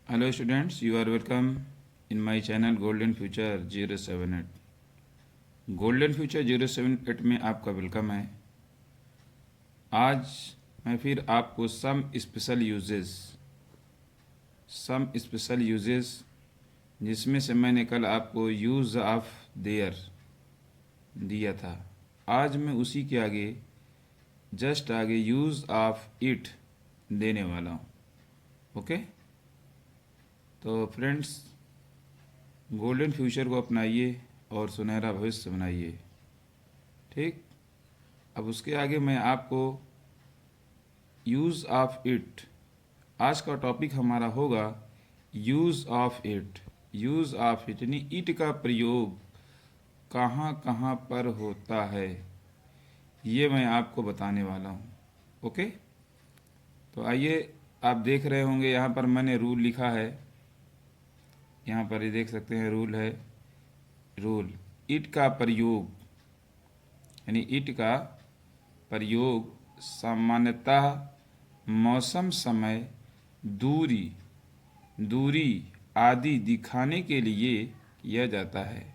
Hello students, you are welcome in my channel Golden Future 078. Golden future 078 में आपका welcome है। आज मैं फिर आपको सम स्पेशल यूजेस जिसमें से मैंने कल आपको यूज़ ऑफ देयर दिया था, आज मैं उसी के आगे जस्ट आगे यूज़ ऑफ इट देने वाला हूँ। ओके, तो फ्रेंड्स गोल्डन फ्यूचर को अपनाइए और सुनहरा भविष्य बनाइए। ठीक, अब उसके आगे मैं आपको यूज़ ऑफ इट, आज का टॉपिक हमारा होगा use of it. Use of it यानी इट का प्रयोग कहाँ कहाँ पर होता है, ये मैं आपको बताने वाला हूँ। ओके, तो आइए, आप देख रहे होंगे यहाँ पर मैंने रूल लिखा है, यहाँ पर ये देख सकते हैं रूल है। रूल, इट का प्रयोग यानी इट का प्रयोग सामान्यतः मौसम, समय, दूरी आदि दिखाने के लिए किया जाता है।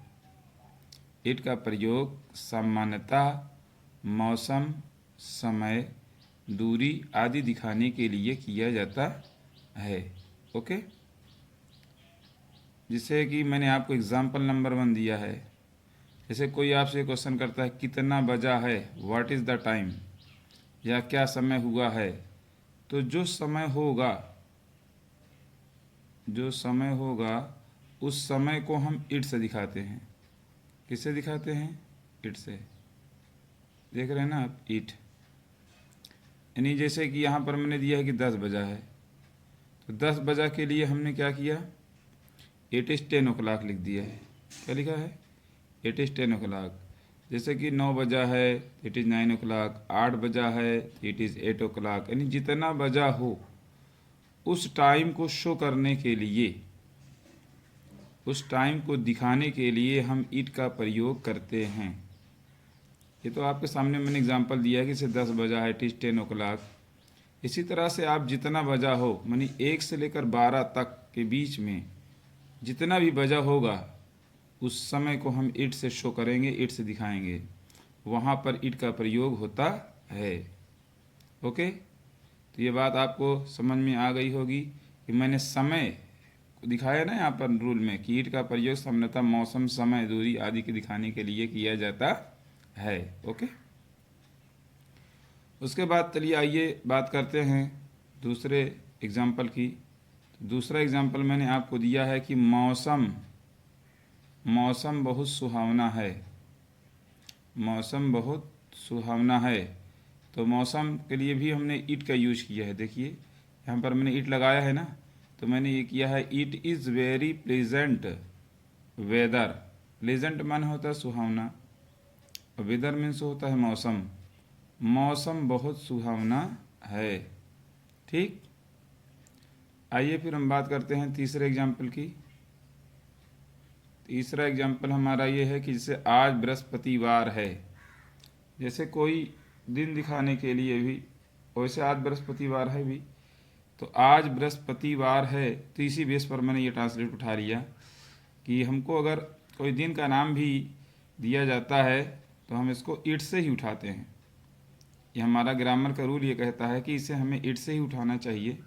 इट का प्रयोग सामान्यतः मौसम, समय, दूरी आदि दिखाने के लिए किया जाता है। ओके, जिससे कि मैंने आपको एग्जाम्पल नंबर 1 दिया है। जैसे कोई आपसे क्वेश्चन करता है कितना बजा है, व्हाट इज़ द टाइम, या क्या समय हुआ है, तो जो समय होगा उस समय को हम इट से दिखाते हैं। किससे दिखाते हैं? इट से। देख रहे हैं ना आप, इट। यानी जैसे कि यहाँ पर मैंने दिया है कि 10 बजा है, तो 10 बजा के लिए हमने क्या किया, इट इज़ 10 ओ क्लॉक लिख दिया है। क्या लिखा है? It is 10 o'clock. जैसे कि 9 बजा है, इट इज़ 9 ओ क्लॉक। 8 बजा है, इट इज़ 8 ओ क्लॉक। यानी जितना बजा हो उस टाइम को शो करने के लिए, उस टाइम को दिखाने के लिए हम इट का प्रयोग करते हैं। ये तो आपके सामने मैंने एग्जांपल दिया है कि इसे 10 बजा है, इट इज़ 10 ओ क्लॉक। इसी तरह से आप जितना बजा हो, मानी 1 से लेकर 12 तक के बीच में जितना भी बजा होगा उस समय को हम इट से शो करेंगे, इट से दिखाएंगे। वहाँ पर इट का प्रयोग होता है। ओके, तो ये बात आपको समझ में आ गई होगी कि मैंने समय दिखाया ना यहाँ पर रूल में कि ईट का प्रयोग सामान्यतः मौसम, समय, दूरी आदि के दिखाने के लिए किया जाता है। ओके, उसके बाद चलिए आइए बात करते हैं दूसरे एग्जाम्पल की। दूसरा एग्जाम्पल मैंने आपको दिया है कि मौसम बहुत सुहावना है। मौसम बहुत सुहावना है, तो मौसम के लिए भी हमने इट का यूज किया है। देखिए यहाँ पर मैंने इट लगाया है ना, तो मैंने ये किया है it is very pleasant weather. Pleasant माने होता है सुहावना, और वेदर मीन्स होता है मौसम। मौसम बहुत सुहावना है। ठीक, आइए फिर हम बात करते हैं तीसरे एग्जाम्पल की। तीसरा एग्जाम्पल हमारा ये है कि जैसे आज बृहस्पतिवार है, जैसे कोई दिन दिखाने के लिए भी, वैसे आज बृहस्पतिवार है भी, तो आज बृहस्पतिवार है, तो इसी बेस पर मैंने ये ट्रांसलेट उठा लिया कि हमको अगर कोई दिन का नाम भी दिया जाता है तो हम इसको इट से ही उठाते हैं। ये हमारा ग्रामर का रूल ये कहता है कि इसे हमें इट से ही उठाना चाहिए,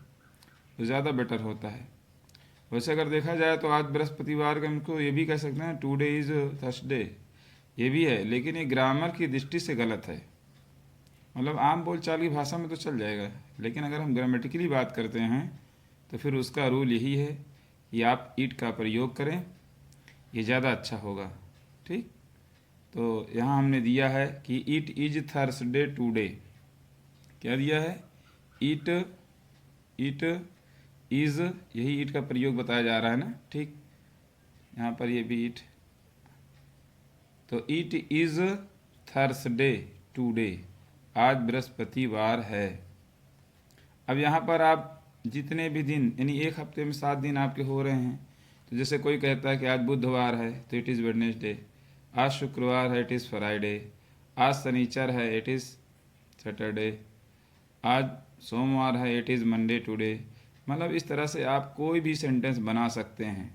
तो ज़्यादा बेटर होता है। वैसे अगर देखा जाए तो आज बृहस्पतिवार का हमको ये भी कह सकते हैं टुडे इज़ थर्सडे, ये भी है, लेकिन ये ग्रामर की दृष्टि से गलत है। मतलब आम बोलचाल की भाषा में तो चल जाएगा, लेकिन अगर हम ग्रामेटिकली बात करते हैं तो फिर उसका रूल यही है कि आप इट का प्रयोग करें, ये ज़्यादा अच्छा होगा। ठीक, तो यहाँ हमने दिया है कि इट इज थर्सडे टुडे। क्या दिया है? इट इट इज़, यही इट का प्रयोग बताया जा रहा है ना। ठीक, यहाँ पर ये भी इट, तो इट इज़ थर्सडे टुडे, आज बृहस्पतिवार है। अब यहाँ पर आप जितने भी दिन, यानी एक हफ्ते में 7 दिन आपके हो रहे हैं, तो जैसे कोई कहता है कि आज बुधवार है तो इट इज़ वेडनेसडे, आज शुक्रवार है इट इज़ फ्राइडे, आज शनिचर है इट इज़ सैटरडे, आज सोमवार है इट इज़ मंडे टुडे, मतलब इस तरह से आप कोई भी सेंटेंस बना सकते हैं।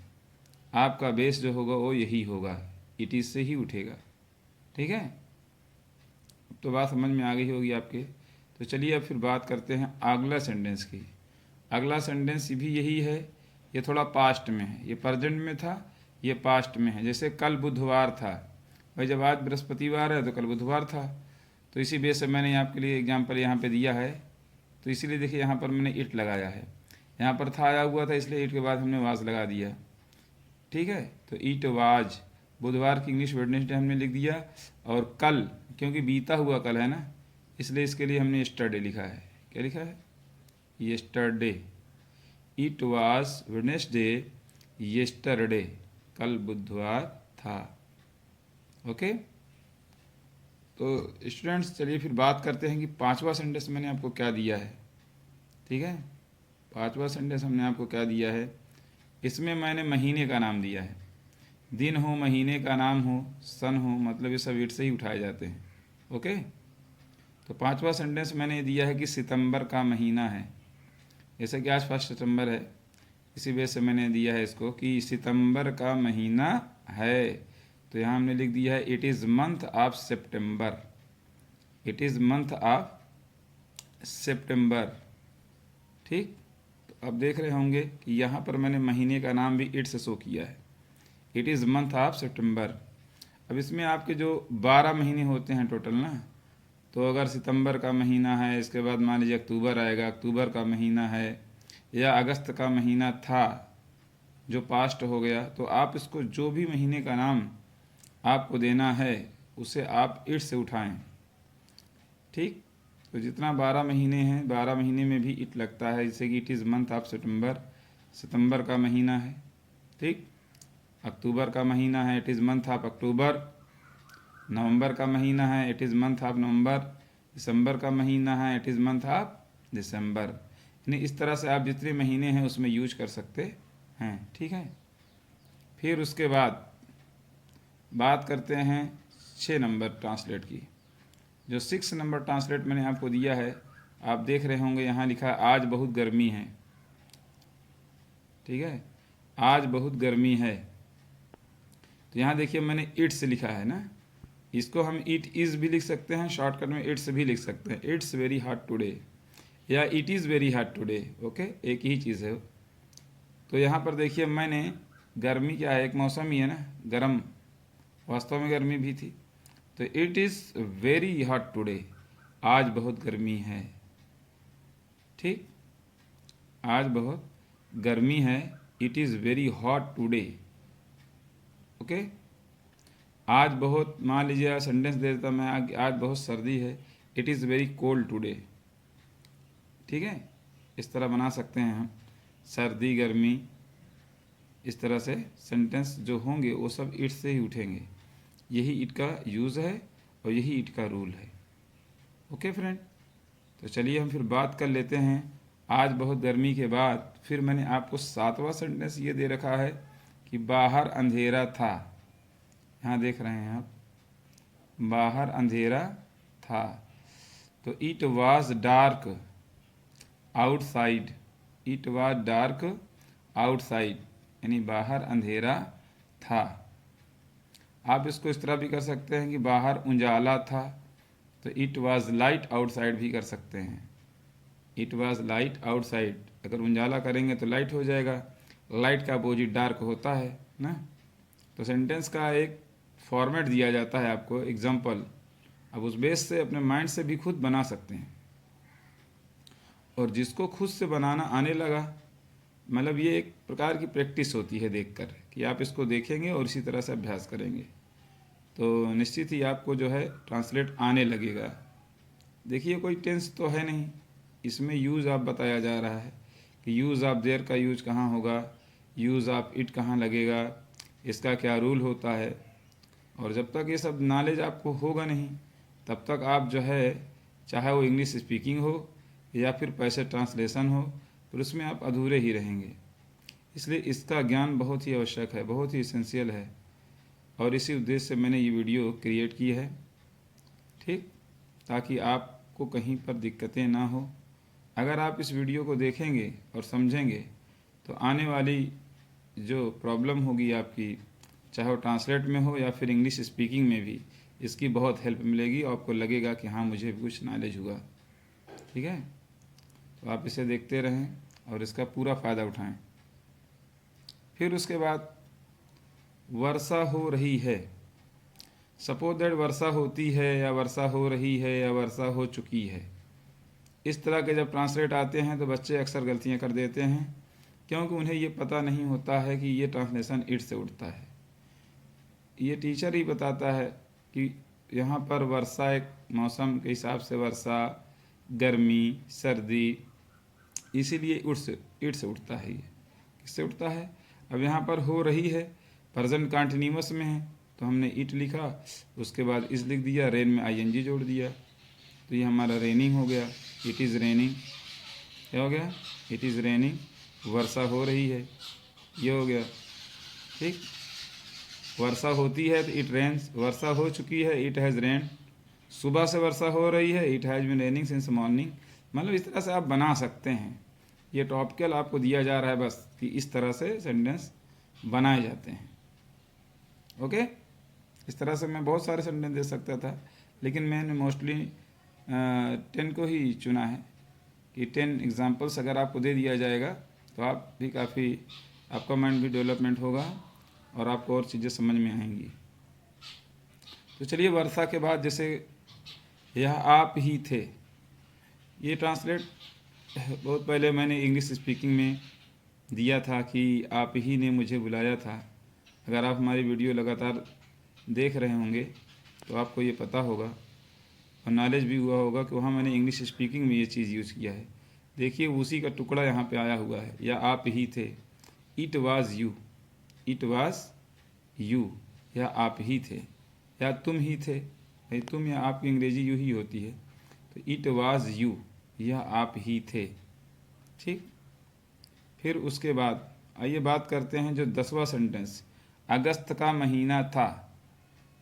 आपका बेस जो होगा वो यही होगा, इट इज़ से ही उठेगा। ठीक है, अब तो बात समझ में आ गई होगी आपके। तो चलिए अब फिर बात करते हैं अगला सेंटेंस की। अगला सेंटेंस भी यही है, ये थोड़ा पास्ट में है, ये प्रेजेंट में था, ये पास्ट में है। जैसे कल बुधवार था, भाई जब आज बृहस्पतिवार है तो कल बुधवार था। तो इसी बेस से मैंने आपके लिए एग्जाम्पल यहाँ पे दिया है। तो इसीलिए देखिए यहाँ पर मैंने इट लगाया है, यहाँ पर था आया हुआ था इसलिए इट के बाद हमने वाज लगा दिया। ठीक है, तो इट वाज, बुधवार की इंग्लिश वेडनेसडे हमने लिख दिया। और कल, क्योंकि बीता हुआ कल है ना, इसलिए इसके लिए हमने यस्टरडे लिखा है। क्या लिखा है? Yesterday. It was Wednesday yesterday, कल बुधवार था। ओके, तो स्टूडेंट्स चलिए फिर बात करते हैं कि पांचवा सेंटेंस मैंने आपको क्या दिया है। ठीक है, पांचवा सेंटेंस हमने आपको क्या दिया है, इसमें मैंने महीने का नाम दिया है। दिन हो, महीने का नाम हो, सन हो, मतलब ये सब इट से ही उठाए जाते हैं। ओके, तो पांचवा सेंटेंस मैंने दिया है कि सितंबर का महीना है। जैसे कि आज 1 सितंबर है, इसी वजह से मैंने दिया है इसको कि सितंबर का महीना है। तो यहाँ हमने लिख दिया है it is month of September, it is month of September. ठीक, तो अब देख रहे होंगे कि यहाँ पर मैंने महीने का नाम भी इट से शो किया है, इट इज़ मंथ ऑफ सितंबर। अब इसमें आपके जो 12 महीने होते हैं टोटल ना, तो अगर सितंबर का महीना है, इसके बाद मान लीजिए अक्टूबर आएगा, अक्टूबर का महीना है, या अगस्त का महीना था जो पास्ट हो गया, तो आप इसको जो भी महीने का नाम आपको देना है उसे आप इट से उठाएं। ठीक, तो जितना 12 महीने हैं, 12 महीने में भी इट लगता है, जैसे कि it is month of September, सितंबर का महीना है। ठीक, अक्टूबर का महीना है, it is month of October. नवंबर का महीना है, it is month of November. दिसंबर का महीना है, it is month of December. यानी इस तरह से आप जितने महीने हैं उसमें यूज कर सकते हैं। ठीक है, फिर उसके बाद बात करते हैं 6 नंबर ट्रांसलेट की। जो 6 नंबर ट्रांसलेट मैंने आपको दिया है, आप देख रहे होंगे यहाँ लिखा है आज बहुत गर्मी है। ठीक है, आज बहुत गर्मी है। तो यहाँ देखिए मैंने इट से लिखा है ना, इसको हम इट इज़ भी लिख सकते हैं, शॉर्टकट में इट्स भी लिख सकते हैं। इट्स वेरी हॉट टुडे या it is very hot today. Okay, एक ही चीज़ है। तो यहाँ पर देखिए मैंने गर्मी क्या है, एक मौसम ही है ना, गर्म, वास्तव में गर्मी भी थी। तो it is very hot today, आज बहुत गर्मी है। ठीक, आज बहुत गर्मी है, it is very hot today. Okay, आज बहुत, मान लीजिए सेंटेंस दे देता मैं, आज बहुत सर्दी है, it is very cold today. ठीक है, इस तरह बना सकते हैं हम, सर्दी गर्मी, इस तरह से सेंटेंस जो होंगे वो सब इट से ही उठेंगे। यही इट का यूज़ है और यही इट का रूल है। ओके फ्रेंड, तो चलिए हम फिर बात कर लेते हैं आज बहुत गर्मी के बाद। फिर मैंने आपको 7वां सेंटेंस ये दे रखा है कि बाहर अंधेरा था। यहाँ देख रहे हैं आप, बाहर अंधेरा था। तो it was dark outside, it was dark outside, यानी बाहर अंधेरा था। आप इसको इस तरह भी कर सकते हैं कि बाहर उजाला था, तो इट वाज लाइट आउटसाइड भी कर सकते हैं। इट वाज लाइट आउटसाइड, अगर उजाला करेंगे तो लाइट हो जाएगा, लाइट का अपोजिट डार्क होता है ना। तो सेंटेंस का एक फॉर्मेट दिया जाता है आपको, एग्जाम्पल, अब उस बेस से अपने माइंड से भी खुद बना सकते हैं। और जिसको खुद से बनाना आने लगा, मतलब ये एक प्रकार की प्रैक्टिस होती है देखकर, कि आप इसको देखेंगे और इसी तरह से अभ्यास करेंगे तो निश्चित ही आपको जो है ट्रांसलेट आने लगेगा। देखिए कोई टेंस तो है नहीं, इसमें यूज़ आप बताया जा रहा है कि यूज़ ऑफ देयर का यूज कहाँ होगा, यूज़ ऑफ इट कहाँ लगेगा, इसका क्या रूल होता है। और जब तक ये सब नॉलेज आपको होगा नहीं, तब तक आप जो है, चाहे वो इंग्लिश स्पीकिंग हो या फिर पैसे ट्रांसलेशन हो, फिर उसमें आप अधूरे ही रहेंगे। इसलिए इसका ज्ञान बहुत ही आवश्यक है, बहुत ही इसेंशियल है, और इसी उद्देश्य से मैंने ये वीडियो क्रिएट की है। ठीक, ताकि आपको कहीं पर दिक्कतें ना हो अगर आप इस वीडियो को देखेंगे और समझेंगे तो आने वाली जो प्रॉब्लम होगी आपकी, चाहे वो ट्रांसलेट में हो या फिर इंग्लिश स्पीकिंग में भी, इसकी बहुत हेल्प मिलेगी और आपको लगेगा कि हाँ मुझे भी कुछ नॉलेज हुआ। ठीक है, तो आप इसे देखते रहें और इसका पूरा फ़ायदा उठाएं। फिर उसके बाद वर्षा हो रही है। सपोज दैट वर्षा होती है या वर्षा हो रही है या वर्षा हो चुकी है। इस तरह के जब ट्रांसलेट आते हैं तो बच्चे अक्सर गलतियां कर देते हैं, क्योंकि उन्हें ये पता नहीं होता है कि ये ट्रांसलेशन इट से उठता है। ये टीचर ही बताता है कि यहाँ पर वर्षा एक मौसम के हिसाब से वर्षा, गर्मी, सर्दी, इसीलिए इट से उठता है। ये किससे उठता है? अब यहाँ पर हो रही है, प्रेजेंट कंटिन्यूअस में है, तो हमने इट लिखा, उसके बाद इस लिख दिया, रेन में आईएनजी जोड़ दिया, तो ये हमारा रेनिंग हो गया। इट इज़ रेनिंग, क्या हो गया? It is raining. वर्षा हो रही है, ये हो गया। ठीक, वर्षा होती है तो इट रेन्स, वर्षा हो चुकी है इट हैज़ रेन, सुबह से वर्षा हो रही है it has been raining since morning. मतलब इस तरह से आप बना सकते हैं। ये टॉपिकल आपको दिया जा रहा है बस कि इस तरह से सेंटेंस बनाए जाते हैं। ओके, इस तरह से मैं बहुत सारे सेंटेंस दे सकता था, लेकिन मैंने मोस्टली 10 को ही चुना है कि 10 एग्जांपल्स अगर आपको दे दिया जाएगा तो आप भी काफ़ी, आपका माइंड भी डेवलपमेंट होगा और आपको और चीज़ें समझ में आएंगी। तो चलिए, वर्षा के बाद जैसे यह आप ही थे, ये ट्रांसलेट बहुत पहले मैंने इंग्लिश स्पीकिंग में दिया था कि आप ही ने मुझे बुलाया था। अगर आप हमारी वीडियो लगातार देख रहे होंगे तो आपको ये पता होगा और नॉलेज भी हुआ होगा कि वहाँ मैंने इंग्लिश स्पीकिंग में ये चीज़ यूज़ किया है। देखिए, उसी का टुकड़ा यहाँ पे आया हुआ है, या आप ही थे। It was you, it was you, या आप ही थे, या तुम ही थे। भाई तुम या आप की अंग्रेजी यू ही होती है, तो इट वाज यू, यह आप ही थे। ठीक, फिर उसके बाद आइए बात करते हैं जो 10वां सेंटेंस, अगस्त का महीना था।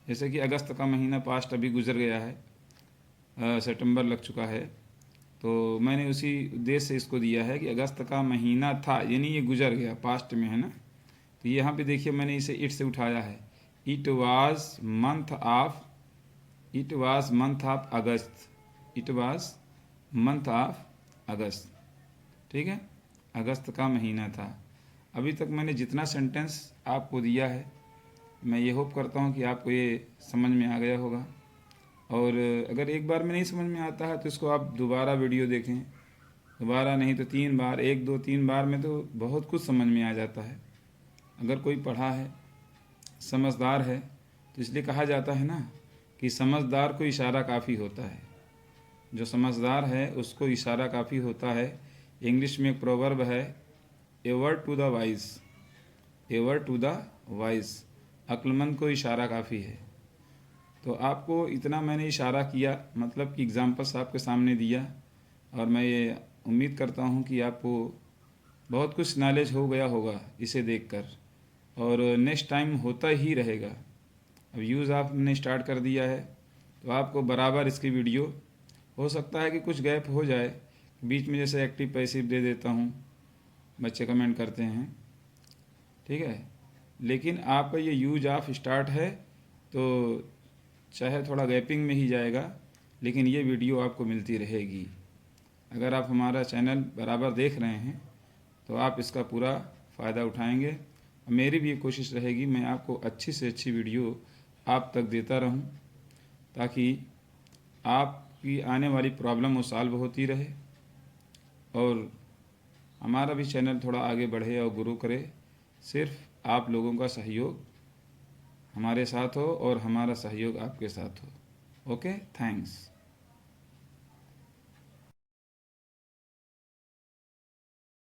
जैसे कि अगस्त का महीना पास्ट अभी गुजर गया है, सितंबर लग चुका है, तो मैंने उसी उद्देश्य से इसको दिया है कि अगस्त का महीना था, यानी ये गुजर गया, पास्ट में है ना। तो यहाँ पे देखिए मैंने इसे इट से उठाया है। It was month of, it was month of August, it was month of अगस्त। ठीक है, अगस्त का महीना था। अभी तक मैंने जितना सेंटेंस आपको दिया है, मैं ये होप करता हूँ कि आपको ये समझ में आ गया होगा। और अगर एक बार में नहीं समझ में आता है तो इसको आप दोबारा वीडियो देखें, दोबारा नहीं तो 3 बार, 1 2 3 बार में तो बहुत कुछ समझ में आ जाता है। अगर कोई पढ़ा है, समझदार है, तो इसलिए कहा जाता है ना कि समझदार को इशारा काफ़ी होता है। जो समझदार है उसको इशारा काफ़ी होता है। इंग्लिश में एक प्रोवर्ब है, a word to the wise, a word to the wise, अक्लमंद को इशारा काफ़ी है। तो आपको इतना मैंने इशारा किया, मतलब कि एग्जांपल्स आपके सामने दिया, और मैं ये उम्मीद करता हूँ कि आपको बहुत कुछ नॉलेज हो गया होगा इसे देखकर, और नेक्स्ट टाइम होता ही रहेगा। अब यूज़ आपने स्टार्ट कर दिया है तो आपको बराबर इसकी वीडियो, हो सकता है कि कुछ गैप हो जाए बीच में, जैसे एक्टिव पैसिव दे देता हूँ, बच्चे कमेंट करते हैं, ठीक है, लेकिन आपका ये यूज ऑफ स्टार्ट है तो चाहे थोड़ा गैपिंग में ही जाएगा, लेकिन ये वीडियो आपको मिलती रहेगी। अगर आप हमारा चैनल बराबर देख रहे हैं तो आप इसका पूरा फ़ायदा उठाएंगे। मेरी भी कोशिश रहेगी मैं आपको अच्छी से अच्छी वीडियो आप तक देता रहूं, ताकि आपकी आने वाली प्रॉब्लम वो सॉल्व होती रहे और हमारा भी चैनल थोड़ा आगे बढ़े और ग्रो करे। सिर्फ आप लोगों का सहयोग हमारे साथ हो और हमारा सहयोग आपके साथ हो। Okay, thanks.